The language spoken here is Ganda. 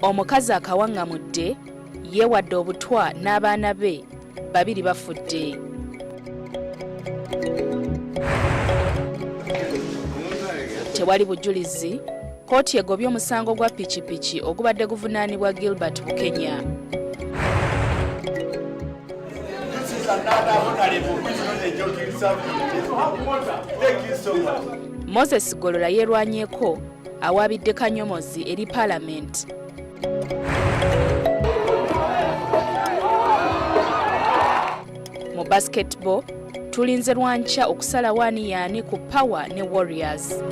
Omukazi akawaŋŋamudde yeewadde obutwa n'abaana be 2 bafudde. Tewali bujulizi, kkooti egobye omusango gwa pikipiki ogubadde guvunaanibwa Gilbert Bukenya. Moses Golola yeerwanyeeko awaabidde Kanyomozi eri Paalamenti. Mu basketball, tulinze lwankya okusalawo ani yaani ku Power ne Warriors.